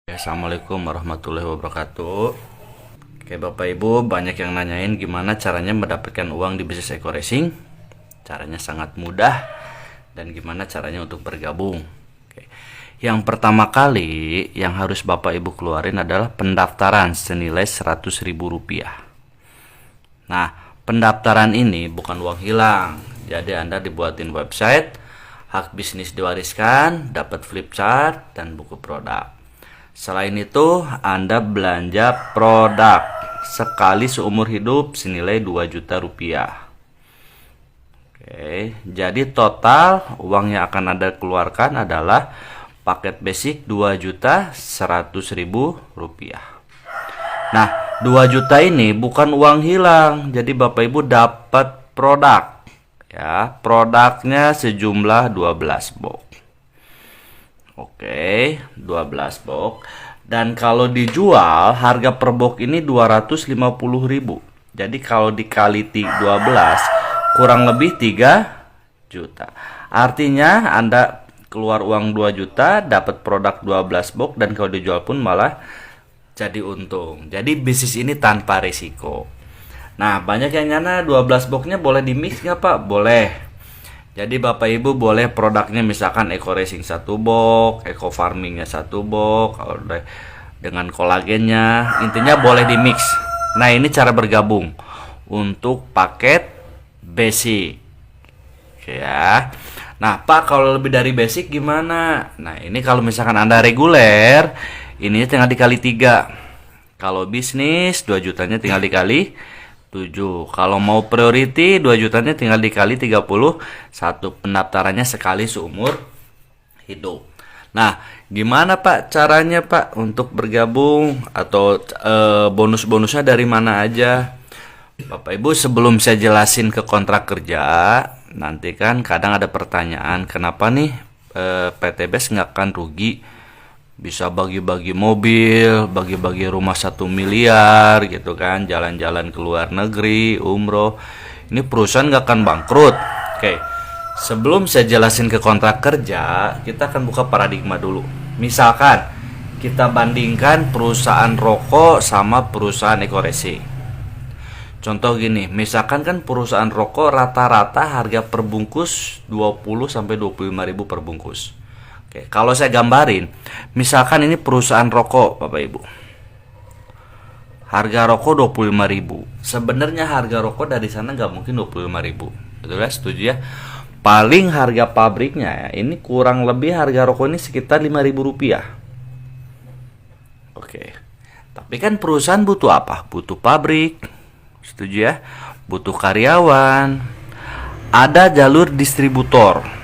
Assalamualaikum warahmatullahi wabarakatuh. Oke Bapak Ibu, banyak yang nanyain gimana caranya mendapatkan uang di bisnis Eko Racing. Caranya sangat mudah. Dan gimana caranya untuk bergabung. Oke. Yang pertama kali yang harus Bapak Ibu keluarin adalah pendaftaran senilai Rp100.000. Nah, pendaftaran ini bukan uang hilang. Jadi Anda dibuatin website, hak bisnis diwariskan, dapat flip chart, dan buku produk. Selain itu, Anda belanja produk sekali seumur hidup senilai Rp2.000.000. Oke, jadi total uang yang akan Anda keluarkan adalah paket basic Rp2.100.000. Nah, 2 juta ini bukan uang hilang. Jadi Bapak Ibu dapat produk. Ya, produknya sejumlah 12 box. Oke, 12 box. Dan kalau dijual, harga per box ini Rp250.000. Jadi kalau dikali 12, kurang lebih 3 juta. Artinya Anda keluar uang 2 juta, dapat produk 12 box, dan kalau dijual pun malah jadi untung. Jadi bisnis ini tanpa risiko. Nah, banyak yang nyana 12 boxnya boleh di mix nggak Pak? Boleh. Jadi Bapak Ibu boleh produknya misalkan Eko Racing 1 box, Eko Farmingnya 1 box, dengan kolagennya, intinya boleh di mix. Nah, ini cara bergabung untuk paket basic. Ya. Nah, Pak, kalau lebih dari basic gimana? Nah, ini kalau misalkan Anda reguler, ini tinggal dikali 3. Kalau bisnis 2 jutanya tinggal dikali 7. Kalau mau priority 2 jutanya tinggal dikali 31. Pendaftarannya sekali seumur hidup. Nah, gimana Pak caranya Pak untuk bergabung atau bonus-bonusnya dari mana aja? Bapak Ibu, sebelum saya jelasin ke kontrak kerja, nanti kan kadang ada pertanyaan, kenapa nih PTBS nggak akan rugi? Bisa bagi-bagi mobil, bagi-bagi rumah 1 miliar gitu kan, jalan-jalan ke luar negeri, umroh. Ini perusahaan nggak akan bangkrut. Oke, sebelum saya jelasin ke kontrak kerja, kita akan buka paradigma dulu. Misalkan kita bandingkan perusahaan rokok sama perusahaan Eko Racing. Contoh gini, misalkan kan perusahaan rokok rata-rata harga per bungkus 20-25 ribu per bungkus. Oke, kalau saya gambarin, misalkan ini perusahaan rokok, Bapak Ibu. Harga rokok 25.000. Sebenarnya harga rokok dari sana nggak mungkin 25.000. Betul ya? Setuju ya? Paling harga pabriknya ya, ini kurang lebih harga rokok ini sekitar Rp5.000. Oke. Tapi kan perusahaan butuh apa? Butuh pabrik. Setuju ya? Butuh karyawan. Ada jalur distributor.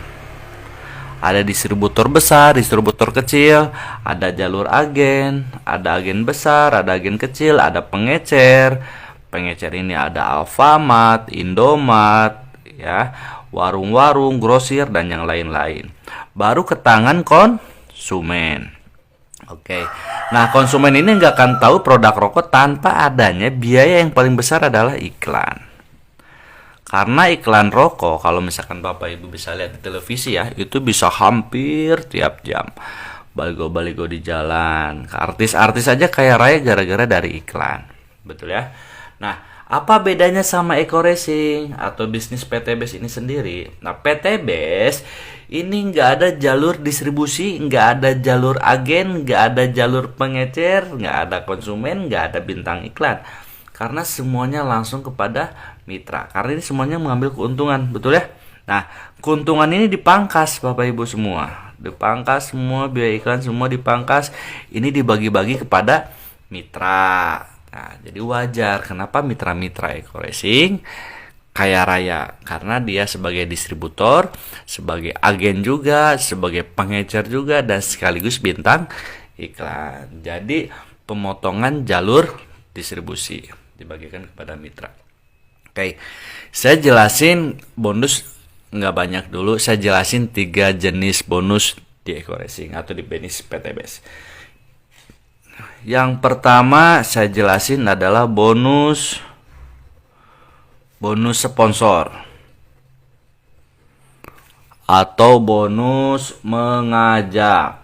Ada distributor besar, distributor kecil, ada jalur agen, ada agen besar, ada agen kecil, ada pengecer. Pengecer ini ada Alfamart, Indomart, ya, warung-warung, grosir, dan yang lain-lain. Baru ke tangan konsumen. Oke. Nah, konsumen ini nggak akan tahu produk rokok tanpa adanya biaya yang paling besar adalah iklan. Karena iklan rokok, kalau misalkan Bapak Ibu bisa lihat di televisi ya, itu bisa hampir tiap jam. Baligo-baligo di jalan. Artis-artis aja kaya raya gara-gara dari iklan. Betul ya? Nah, apa bedanya sama Eko Racing atau bisnis PTBS ini sendiri? Nah, PTBS ini nggak ada jalur distribusi, nggak ada jalur agen, nggak ada jalur pengecer, nggak ada konsumen, nggak ada bintang iklan. Karena semuanya langsung kepada mitra. Karena ini semuanya mengambil keuntungan, betul ya? Nah, keuntungan ini dipangkas Bapak Ibu semua. Dipangkas semua, biaya iklan semua dipangkas. Ini dibagi-bagi kepada mitra. Nah, jadi wajar kenapa mitra-mitra Eko Racing kaya raya. Karena dia sebagai distributor, sebagai agen juga, sebagai pengecer juga, dan sekaligus bintang iklan. Jadi pemotongan jalur distribusi dibagikan kepada mitra. Oke, saya jelasin bonus nggak banyak dulu. Saya jelasin 3 jenis bonus di Eko Racing atau di bisnis PTBS. Yang pertama saya jelasin adalah bonus sponsor atau bonus mengajak.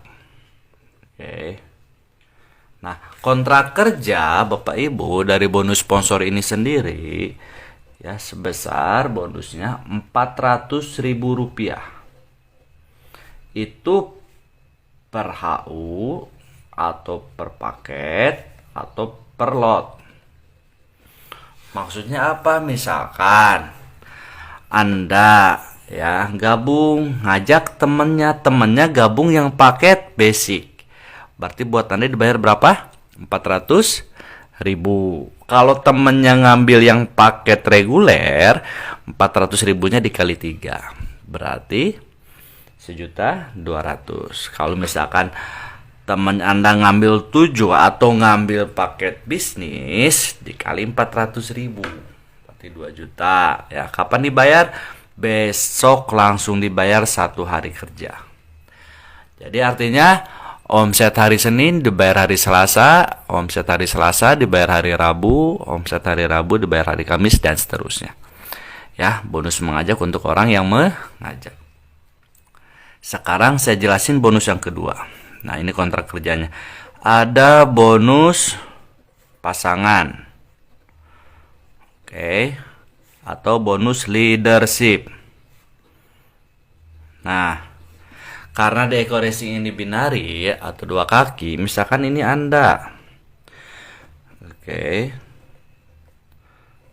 Oke. Nah, kontrak kerja Bapak Ibu dari bonus sponsor ini sendiri ya sebesar bonusnya Rp400.000. Itu per HU atau per paket atau per lot. Maksudnya apa? Misalkan Anda ya gabung, ngajak temennya gabung yang paket basic. Berarti buat Anda dibayar berapa? 400.000. Kalau temennya ngambil yang paket reguler, 400.000-nya dikali 3. Berarti 1.200.000. Kalau misalkan teman Anda ngambil 7 atau ngambil paket bisnis dikali 400.000, berarti 2 juta. Ya, kapan dibayar? Besok langsung dibayar 1 hari kerja. Jadi artinya omset hari Senin dibayar hari Selasa, omset hari Selasa dibayar hari Rabu, omset hari Rabu dibayar hari Kamis, dan seterusnya. Ya, bonus mengajak untuk orang yang mengajak. Sekarang saya jelasin bonus yang kedua. Nah, ini kontrak kerjanya. Ada bonus pasangan. Oke. Atau bonus leadership. Nah, karena dekorasi ini binari atau 2 kaki, misalkan ini Anda. Oke.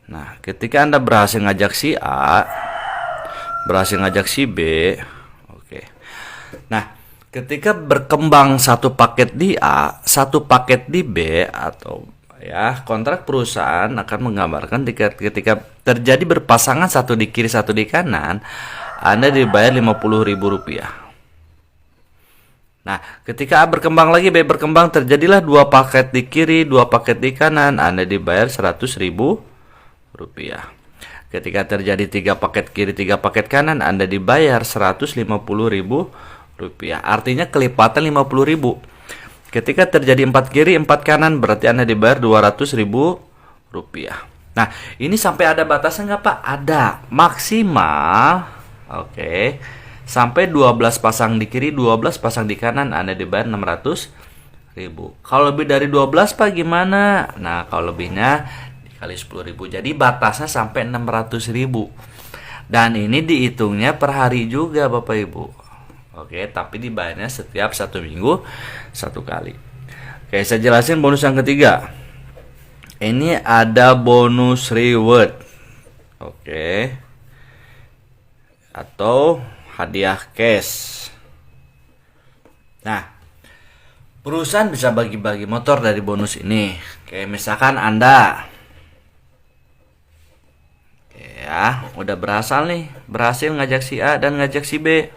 Nah, ketika Anda berhasil ngajak si A, berhasil ngajak si B. Oke. Nah, ketika berkembang satu paket di A, satu paket di B, atau ya kontrak perusahaan akan menggambarkan ketika terjadi berpasangan satu di kiri satu di kanan, Anda dibayar Rp50.000. Nah, ketika A berkembang lagi, B berkembang, terjadilah 2 paket di kiri, 2 paket di kanan, Anda dibayar Rp100.000. Ketika terjadi 3 paket kiri, 3 paket kanan, Anda dibayar Rp150.000. Artinya kelipatan 50.000. Ketika terjadi 4 kiri 4 kanan, berarti Anda dibayar Rp200.000. Nah, ini sampai ada batasnya nggak Pak? Ada, maksimal. Oke. Sampai 12 pasang di kiri, 12 pasang di kanan, Anda dibayar Rp600.000. Kalau lebih dari 12 Pak gimana? Nah, kalau lebihnya dikali Rp10.000. Jadi batasnya sampai Rp600.000. Dan ini dihitungnya per hari juga Bapak Ibu. Oke, tapi dibayarnya setiap 1 minggu 1 kali. Oke, saya jelasin bonus yang ketiga. Ini ada bonus reward. Oke. Atau hadiah cash. Nah, perusahaan bisa bagi-bagi motor dari bonus ini. Oke, misalkan Anda ya, udah berhasil ngajak si A dan ngajak si B.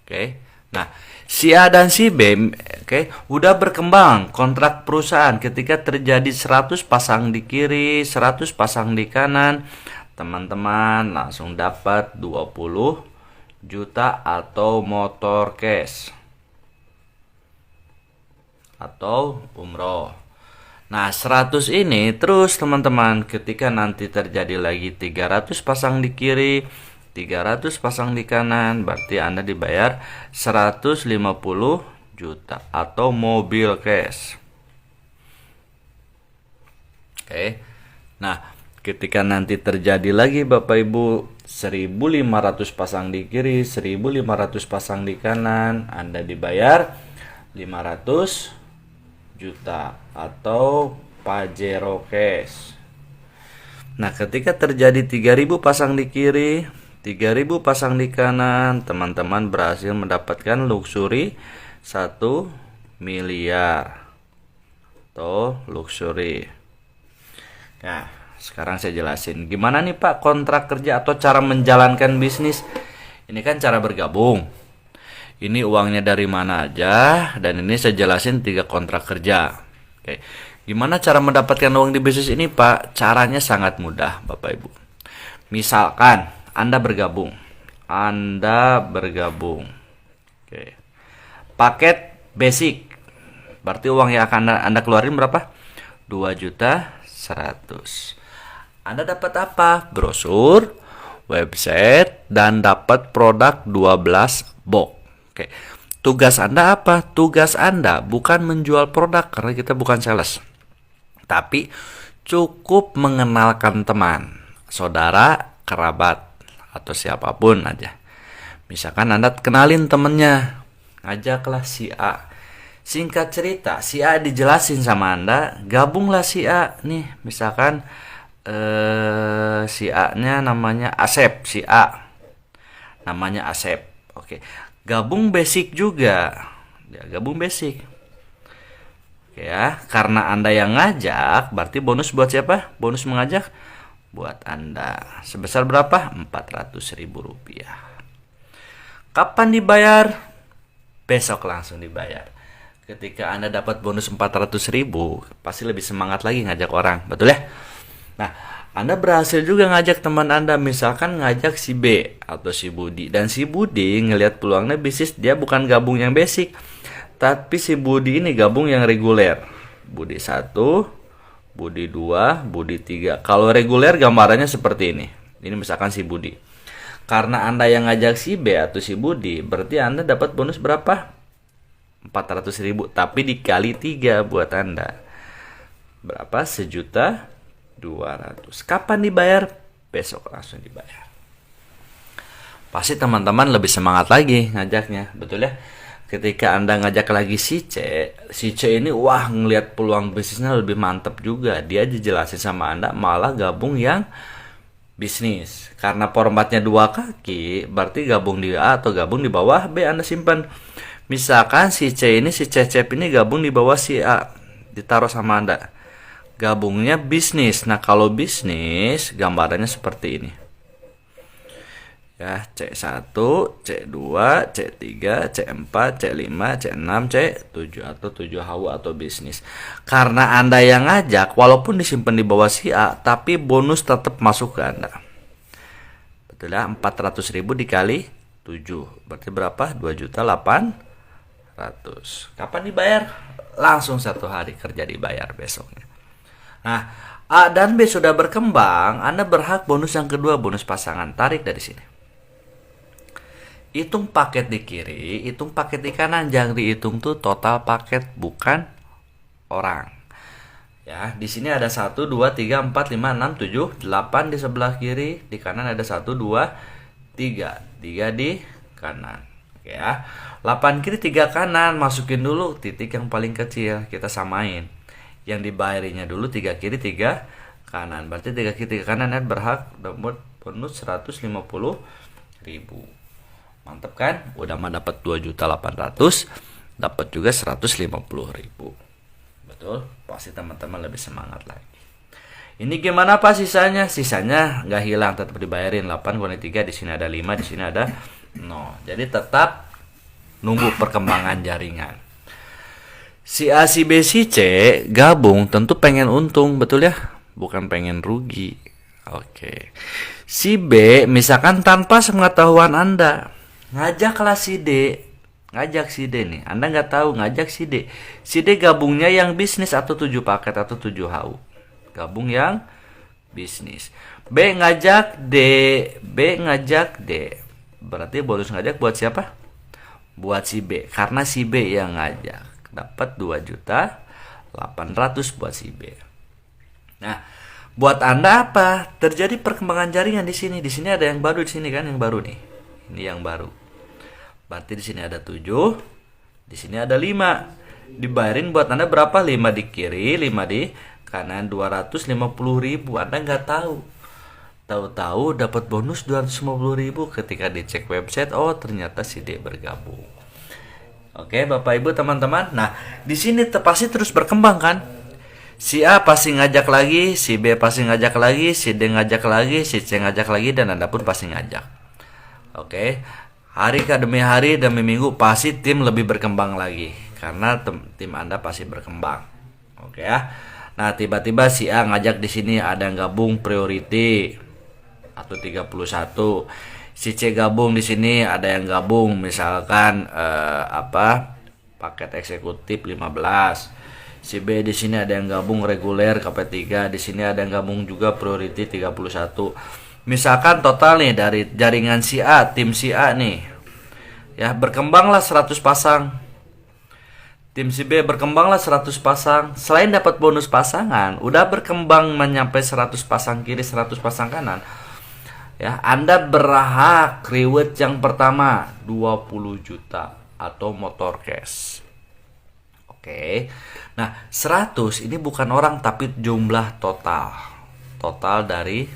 Oke. Nah, si A dan si B udah berkembang kontrak perusahaan ketika terjadi 100 pasang di kiri, 100 pasang di kanan. Teman-teman langsung dapat 20 juta atau motor cash atau umroh. Nah, 100 ini terus teman-teman, ketika nanti terjadi lagi 300 pasang di kiri, 300 pasang di kanan, berarti Anda dibayar 150 juta atau mobil cash. Oke. Nah, ketika nanti terjadi lagi Bapak Ibu 1.500 pasang di kiri, 1.500 pasang di kanan, Anda dibayar 500 juta atau Pajero cash. Nah, ketika terjadi 3.000 pasang di kiri, 3.000 pasang di kanan, teman-teman berhasil mendapatkan luxury 1 miliar atau luxury. Nah, sekarang saya jelasin gimana nih Pak kontrak kerja atau cara menjalankan bisnis. Ini kan cara bergabung. Ini uangnya dari mana aja, dan ini saya jelasin 3 kontrak kerja. Oke. Gimana cara mendapatkan uang di bisnis ini Pak? Caranya sangat mudah Bapak Ibu. Misalkan Anda bergabung. Oke. Paket basic. Berarti uang yang akan Anda keluarin berapa? 2.100.000. Anda dapat apa? Brosur, website, dan dapat produk 12 box. Oke. Tugas Anda apa? Tugas Anda bukan menjual produk karena kita bukan sales. Tapi cukup mengenalkan teman, saudara, kerabat, atau siapapun aja. Misalkan Anda kenalin temennya, ajaklah si A. Singkat cerita, si A dijelasin sama Anda, gabunglah si A nih. Misalkan si A-nya namanya Asep, si A namanya Asep. Oke, gabung basic juga. Ya, gabung basic. Oke ya, karena Anda yang ngajak, berarti bonus buat siapa? Bonus mengajak buat Anda. Sebesar berapa? Rp400.000. Kapan dibayar? Besok langsung dibayar. Ketika Anda dapat bonus 400.000, pasti lebih semangat lagi ngajak orang, betul ya? Nah, Anda berhasil juga ngajak teman Anda, misalkan ngajak si B atau si Budi. Dan si Budi ngelihat peluangnya bisnis, dia bukan gabung yang basic, tapi si Budi ini gabung yang reguler. Budi 1, Budi 2, Budi 3. Kalau reguler gambarannya seperti ini. Ini misalkan si Budi. Karena Anda yang ngajak si B atau si Budi, berarti Anda dapat bonus berapa? 400.000, tapi dikali 3 buat Anda. Berapa? 1.200.000. Kapan dibayar? Besok langsung dibayar. Pasti teman-teman lebih semangat lagi ngajaknya, betul ya? Ketika Anda ngajak lagi si C ini wah ngelihat peluang bisnisnya lebih mantap juga. Dia dijelasin sama Anda malah gabung yang bisnis. Karena formatnya 2 kaki, berarti gabung di A atau gabung di bawah B Anda simpan. Misalkan si C ini, si Cecep ini gabung di bawah si A, ditaruh sama Anda. Gabungnya bisnis. Nah, kalau bisnis gambarannya seperti ini. Ya, C1, C2, C3, C4, C5, C6, C7 atau 7 HW atau bisnis. Karena Anda yang ngajak, walaupun disimpan di bawah si A, tapi bonus tetap masuk ke Anda. Betul ya, 400.000 dikali 7. Berarti berapa? 2.800.000. Kapan dibayar? Langsung 1 hari kerja dibayar besoknya. Nah, A dan B sudah berkembang, Anda berhak bonus yang kedua, bonus pasangan. Tarik dari sini. Hitung paket di kiri, hitung paket di kanan. Jangan dihitung tuh total paket, bukan orang. Ya, di sini ada 1, 2, 3, 4, 5, 6, 7, 8 di sebelah kiri. Di kanan ada 1, 2, 3. 3 di kanan. Oke ya. 8 kiri, 3 kanan. Masukin dulu titik yang paling kecil. Kita samain. Yang dibayarinya dulu 3 kiri 3 kanan. Berarti 3 kiri 3 kanan berhak dapat bonus 150.000. Mantap kan? Udah mah dapat 2.800.000, dapat juga 150.000. Betul? Pasti teman-teman lebih semangat lagi. Ini gimana Pak sisanya? Sisanya nggak hilang, tetap dibayarin. 8 kurangi 3, di sini ada 5, di sini ada 0. Jadi tetap nunggu perkembangan jaringan. Si A, si B, si C gabung tentu pengen untung, betul ya? Bukan pengen rugi. Oke. Si B misalkan tanpa sepengetahuan Anda, ngajaklah si D. Ngajak si D nih. Anda nggak tahu, ngajak si D. Si D gabungnya yang bisnis atau 7 paket atau 7 HU. Gabung yang bisnis. B ngajak D. B ngajak D. Berarti bonus ngajak buat siapa? Buat si B. Karena si B yang ngajak. Dapat 2.800.000 buat si B. Nah, buat Anda apa? Terjadi perkembangan jaringan di sini. Di sini ada yang baru, di sini kan yang baru nih. Ini yang baru. Berarti di sini ada 7, di sini ada 5. Dibayarin buat Anda berapa? 5 di kiri, 5 di kanan, 250.000. Anda nggak tahu. Tahu-tahu dapat bonus 250.000 ketika dicek website. Oh, ternyata si D bergabung. Oke, Bapak Ibu teman-teman. Nah, di sini pasti terus berkembang kan? Si A pasti ngajak lagi, si B pasti ngajak lagi, si D ngajak lagi, si C ngajak lagi, dan Anda pun pasti ngajak. Oke, hari demi hari demi minggu pasti tim lebih berkembang lagi karena tim Anda pasti berkembang. Oke ya. Nah, tiba-tiba si A ngajak di sini ada yang gabung priority atau 31. Si C gabung di sini ada yang gabung misalkan paket eksekutif 15. Si B di sini ada yang gabung reguler KP3, di sini ada yang gabung juga priority 31. Misalkan total nih dari jaringan si A, tim si A nih. Ya, berkembanglah 100 pasang. Tim si B berkembanglah 100 pasang. Selain dapat bonus pasangan, udah berkembang menyampai 100 pasang kiri, 100 pasang kanan. Ya, Anda berhak reward yang pertama 20 juta atau motor cash. Oke. Nah, 100 ini bukan orang tapi jumlah total. Total dari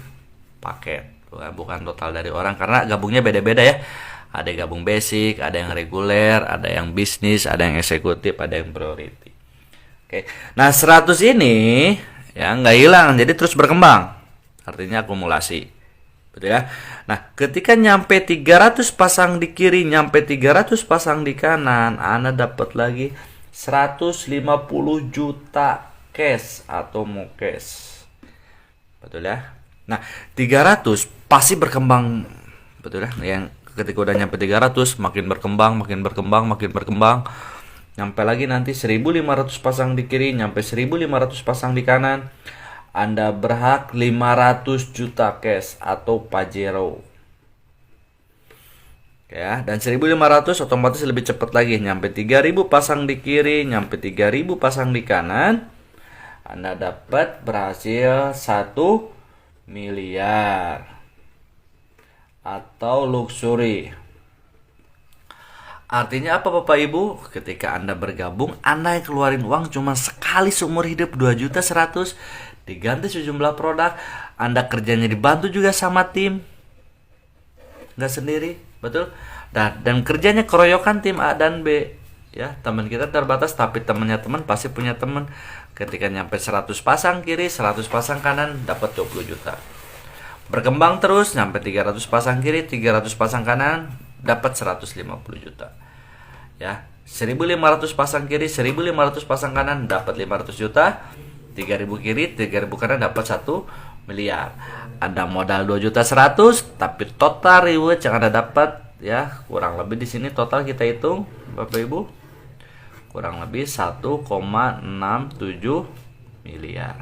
paket. Bukan total dari orang karena gabungnya beda-beda ya. Ada yang gabung basic, ada yang reguler, ada yang bisnis, ada yang eksekutif, ada yang priority. Oke. Nah, 100 ini ya nggak hilang, jadi terus berkembang. Artinya akumulasi. Betul ya? Nah, ketika nyampe 300 pasang di kiri, nyampe 300 pasang di kanan, Anda dapat lagi 150 juta cash atau mau cash. Betul ya? Nah, 300 pasti berkembang. Betul ya? Yang ketika udah nyampe 300 makin berkembang, makin berkembang, makin berkembang. Nyampe lagi nanti 1500 pasang di kiri, nyampe 1500 pasang di kanan. Anda berhak 500 juta cash atau Pajero. Ya, dan 1500 otomatis lebih cepat lagi, nyampe 3000 pasang di kiri, nyampe 3000 pasang di kanan. Anda dapat berhasil 1 miliar atau luxury. Artinya apa Bapak Ibu? Ketika Anda bergabung, Anda yang keluarin uang cuma sekali seumur hidup 2.100.000, diganti sejumlah produk. Anda kerjanya dibantu juga sama tim, nggak sendiri, betul? Dan kerjanya keroyokan tim A dan B. Ya, teman kita terbatas tapi temannya teman pasti punya teman. Ketika nyampe 100 pasang kiri, 100 pasang kanan, dapat 20 juta. Berkembang terus, nyampe 300 pasang kiri, 300 pasang kanan, dapat 150 juta. Ya, 1500 pasang kiri, 1500 pasang kanan, dapat 500 juta. 3000 kiri, 3000 kanan, dapat 1 miliar. Anda modal 2.100.000, tapi total reward yang Anda dapat ya kurang lebih di sini total kita hitung Bapak Ibu kurang lebih 1,67 miliar.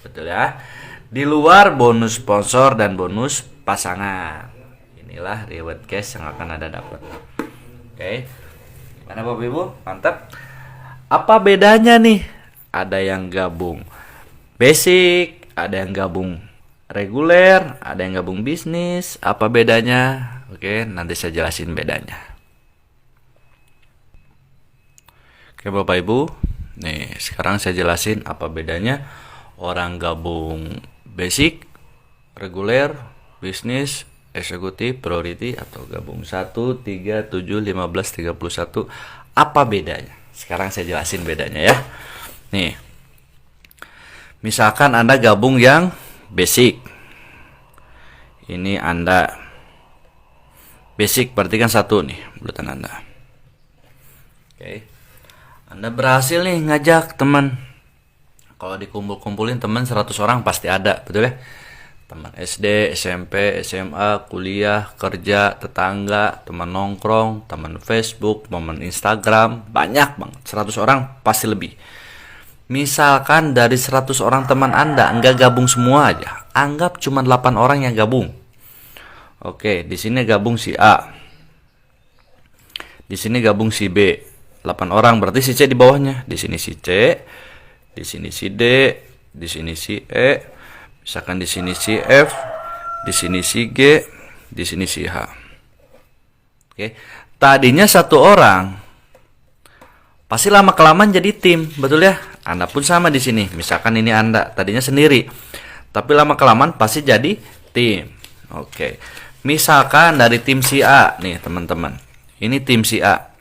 Betul ya? Di luar bonus sponsor dan bonus pasangan. Inilah reward cash yang akan Anda dapat. Oke. Gimana Bapak Ibu? Mantap. Apa bedanya nih? Ada yang gabung basic, ada yang gabung reguler, ada yang gabung bisnis. Apa bedanya? Oke, nanti saya jelasin bedanya. Oke Bapak Ibu, nih sekarang saya jelasin apa bedanya orang gabung basic, reguler, bisnis, eksekutif, priority atau gabung 1, 3, 7, 15, 31. Apa bedanya? Sekarang saya jelasin bedanya ya. Nih, misalkan Anda gabung yang basic. Ini Anda basic berarti kan 1 nih bulutan Anda. Oke. Anda berhasil nih ngajak teman. Kalau dikumpul-kumpulin teman 100 orang pasti ada, betul ya? Teman SD, SMP, SMA, kuliah, kerja, tetangga, teman nongkrong, teman Facebook, teman Instagram, banyak banget. 100 orang pasti lebih. Misalkan dari 100 orang teman Anda enggak gabung semua aja. Anggap cuma 8 orang yang gabung. Oke, di sini gabung si A. Di sini gabung si B. 8 orang berarti si C di bawahnya. Di sini si C, di sini si D, di sini si E. Misalkan di sini si F, di sini si G, di sini si H. Oke. Tadinya 1 orang. Pasti lama kelamaan jadi tim, betul ya? Anda pun sama di sini. Misalkan ini Anda tadinya sendiri, tapi lama kelamaan pasti jadi tim. Oke. Misalkan dari tim si A nih, teman-teman. Ini tim si A.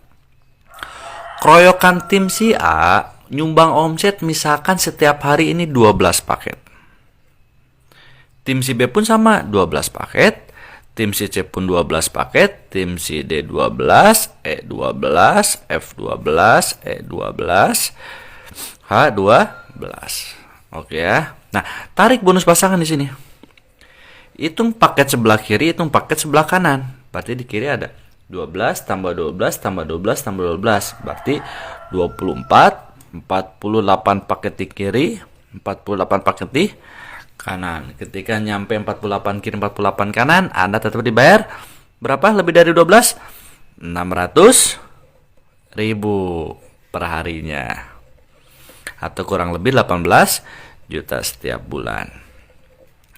Keroyokan tim si A nyumbang omset misalkan setiap hari ini 12 paket. Tim si B pun sama, 12 paket. Tim si C pun 12 paket, tim si D 12, E 12, F 12, E 12, H 12. Oke ya. Nah, tarik bonus pasangan di sini. Hitung paket sebelah kiri, hitung paket sebelah kanan. Berarti di kiri ada 12 tambah 12 tambah 12 tambah 12. Berarti 24, 48 paket di kiri, 48 paket di kanan. Ketika nyampe 48 kiri 48 kanan, Anda tetap dibayar berapa? Lebih dari 12? 600.000 per harinya. Atau kurang lebih 18 juta setiap bulan.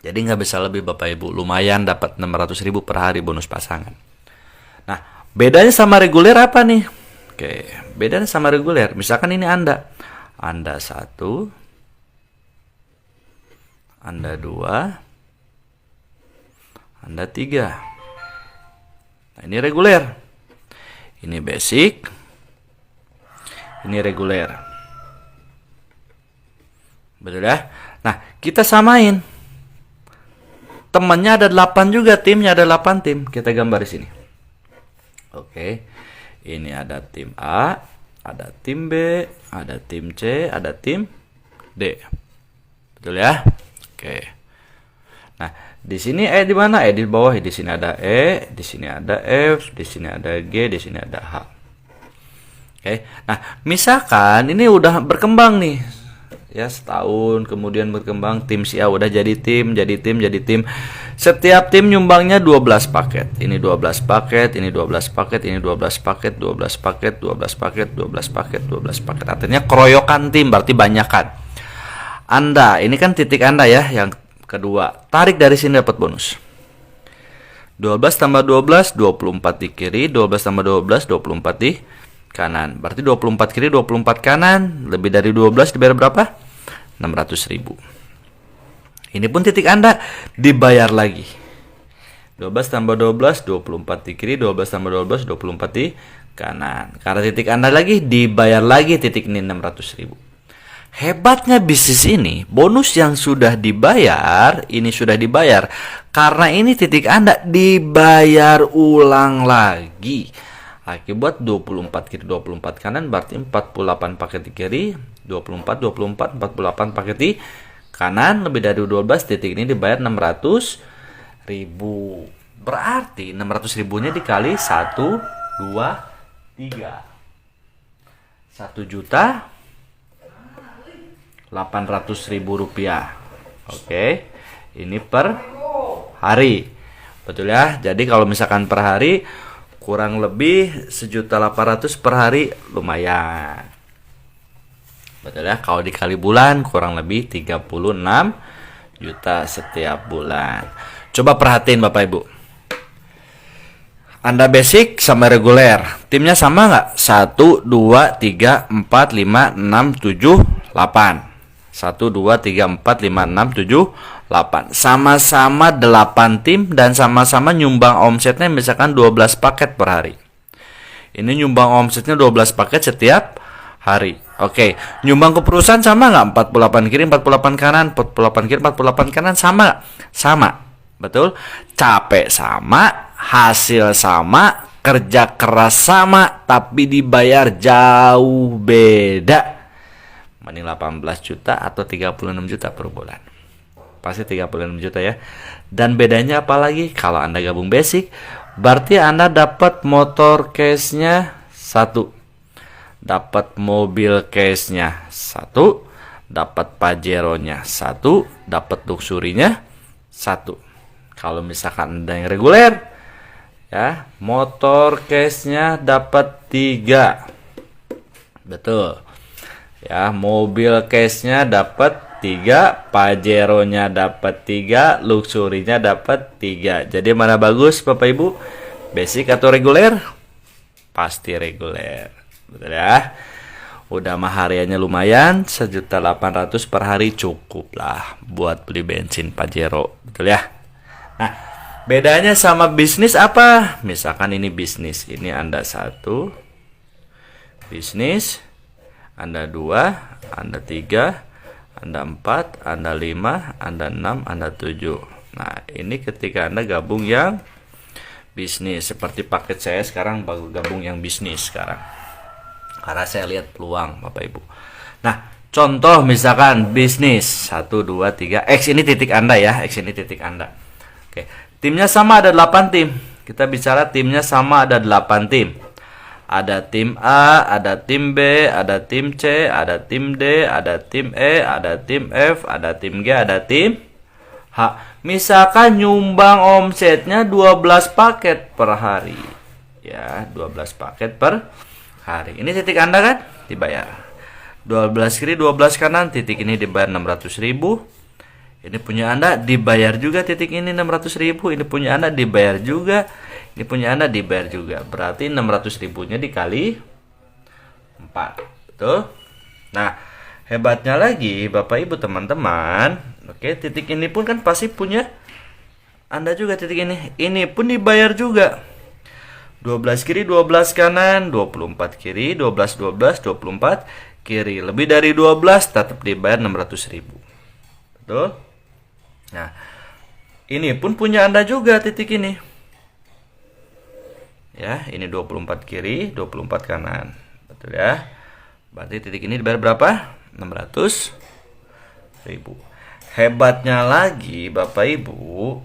Jadi nggak bisa lebih Bapak Ibu. Lumayan dapat 600.000 per hari bonus pasangan. Nah, bedanya sama reguler apa nih? Oke, bedanya sama reguler. Misalkan ini Anda 1, Anda 2, Anda 3. Nah, ini reguler. Ini basic. Ini reguler. Betul ya? Nah, kita samain. Temannya ada 8 juga, timnya ada 8 tim. Kita gambar di sini. Oke. Ini ada tim A, ada tim B, ada tim C, ada tim D. Betul ya? Oke. Nah, di sini di mana? Di bawah. Di sini ada E, di sini ada F, di sini ada G, di sini ada H. Oke. Nah, misalkan ini udah berkembang nih. Ya, setahun kemudian berkembang, tim si A udah jadi tim. Setiap tim nyumbangnya 12 paket. Ini 12 paket, ini 12 paket, ini 12 paket, 12 paket, 12 paket, 12 paket, 12 paket. Artinya keroyokan tim, berarti banyakan. Anda, ini kan titik Anda ya, yang kedua. Tarik dari sini dapat bonus. 12 tambah 12, 24 di kiri, 12 tambah 12, 24 di kanan. Berarti 24 kiri, 24 kanan, lebih dari 12 dibayar berapa? 600.000. Ini pun titik Anda dibayar lagi. 12 tambah 12, 24 di kiri, 12 tambah 12, 24 di kanan. Karena titik Anda lagi, dibayar lagi titik ini 600.000. Hebatnya bisnis ini, bonus yang sudah dibayar, ini sudah dibayar. Karena ini titik Anda dibayar ulang lagi. Akibat 24 kiri 24 kanan berarti 48 paket di kiri, 24 48 48 paket di kanan, lebih dari 12 titik ini dibayar 600.000. Berarti 600.000-nya dikali 1 2 3. 1.800.000 rupiah. Oke. Ini per hari. Betul ya? Jadi kalau misalkan per hari kurang lebih 1.800.000 per hari, lumayan. Betul ya? Kalau dikali bulan kurang lebih 36 juta setiap bulan. Coba perhatiin Bapak Ibu. Anda basic sama reguler, timnya sama nggak? 1, 2, 3, 4, 5, 6, 7, 8. 1, 2, 3, 4, 5, 6, 7, 8. Sama-sama 8 tim dan sama-sama nyumbang omsetnya misalkan 12 paket per hari. Ini nyumbang omsetnya 12 paket setiap hari. Oke, nyumbang ke perusahaan sama nggak? 48 kiri 48 kanan, 48 kiri 48 kanan, sama nggak? Sama. Betul? Capek sama, hasil sama, kerja keras sama, tapi dibayar jauh beda. Mending 18 juta atau 36 juta per bulan. Pasti 36 juta ya. Dan bedanya apa lagi? Kalau Anda gabung basic, berarti Anda dapat motor case-nya 1, dapat mobil case-nya 1, dapat Pajero-nya 1, dapat luxury-nya 1. Kalau misalkan Anda yang reguler, ya, motor case-nya dapat 3. Betul. Ya, mobil case-nya dapat 3, Pajero-nya dapat 3, luxury-nya dapat 3. Jadi mana bagus Bapak Ibu? Basic atau reguler? Pasti reguler. Betul ya? Udah mah hariannya lumayan, 1.800.000 per hari cukup lah buat beli bensin Pajero. Betul ya? Nah, bedanya sama bisnis apa? Misalkan ini bisnis, ini Anda 1 bisnis, Anda 2, Anda 3, Anda 4, Anda 5, Anda 6, Anda 7. Nah, ini ketika Anda gabung yang bisnis. Seperti paket saya sekarang gabung yang bisnis sekarang. Karena saya lihat peluang Bapak Ibu. Nah, contoh misalkan bisnis 1, 2, 3. X ini titik Anda ya. X ini titik Anda. Oke. Timnya sama ada 8 tim. Kita bicara timnya sama ada 8 tim. Ada tim A, ada tim B, ada tim C, ada tim D, ada tim E, ada tim F, ada tim G, ada tim Misalkan nyumbang omsetnya 12 paket per hari. Ya, 12 paket per hari. Ini titik Anda kan? Dibayar. 12 kiri, 12 kanan, titik ini dibayar 600.000. Ini punya Anda dibayar juga titik ini 600.000. Ini punya Anda dibayar juga. Ini punya Anda dibayar juga. Berarti 600.000-nya dikali 4. Betul? Nah, hebatnya lagi Bapak Ibu teman-teman. Oke, titik ini pun kan pasti punya Anda juga titik ini. Ini pun dibayar juga. 12 kiri, 12 kanan, 24 kiri, 12, 12, 24 kiri. Lebih dari 12 tetap dibayar 600.000. Betul? Nah, ini pun punya Anda juga titik ini. Ya, ini 24 kiri, 24 kanan. Betul ya? Berarti titik ini dibayar berapa? 600.000. Hebatnya lagi Bapak Ibu,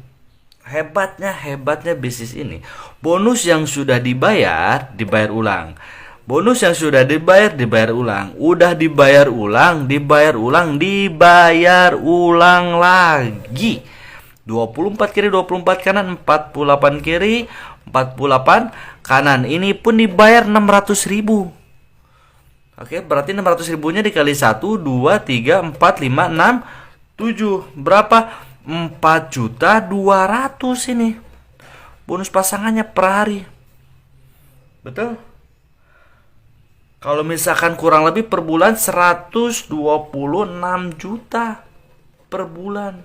hebatnya bisnis ini. Bonus yang sudah dibayar ulang. Bonus yang sudah dibayar ulang. Udah dibayar ulang lagi. 24 kiri, 24 kanan, 48 kiri, 48 kanan. Ini pun dibayar 600.000. Oke, berarti 600.000-nya dikali 1, 2, 3, 4, 5, 6, 7. Berapa? 4.200.000 ini. Bonus pasangannya per hari. Betul? Kalau misalkan kurang lebih per bulan 126 juta per bulan.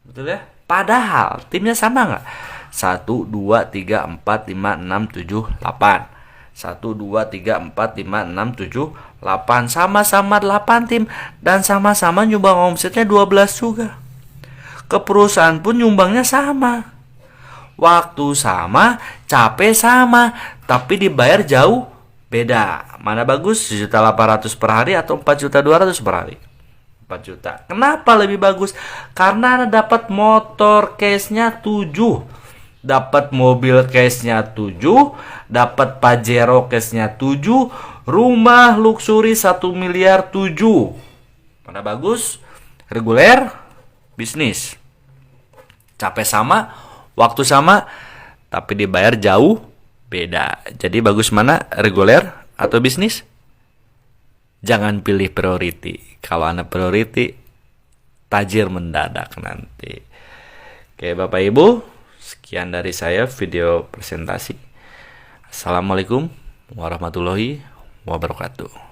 Betul ya? Padahal timnya sama nggak? 1, 2, 3, 4, 5, 6, 7, 8. 1, 2, 3, 4, 5, 6, 7, 8. Sama-sama 8 tim. Dan sama-sama nyumbang omsetnya 12 juga. Ke perusahaan pun nyumbangnya sama. Waktu sama, capek sama, tapi dibayar jauh beda. Mana bagus? 1.800.000 per hari atau 4.200.000 per hari? 4 juta. Kenapa lebih bagus? Karena Anda dapat motor case-nya 7, dapat mobil case-nya 7, dapat Pajero case-nya 7, rumah luxury 1 miliar 7. Mana bagus? Reguler, bisnis. Capek sama, waktu sama, tapi dibayar jauh beda. Jadi bagus mana? Reguler atau bisnis? Jangan pilih priority. Kalau Anda priority, tajir mendadak nanti. Oke Bapak Ibu, sekian dari saya video presentasi. Assalamualaikum warahmatullahi wabarakatuh.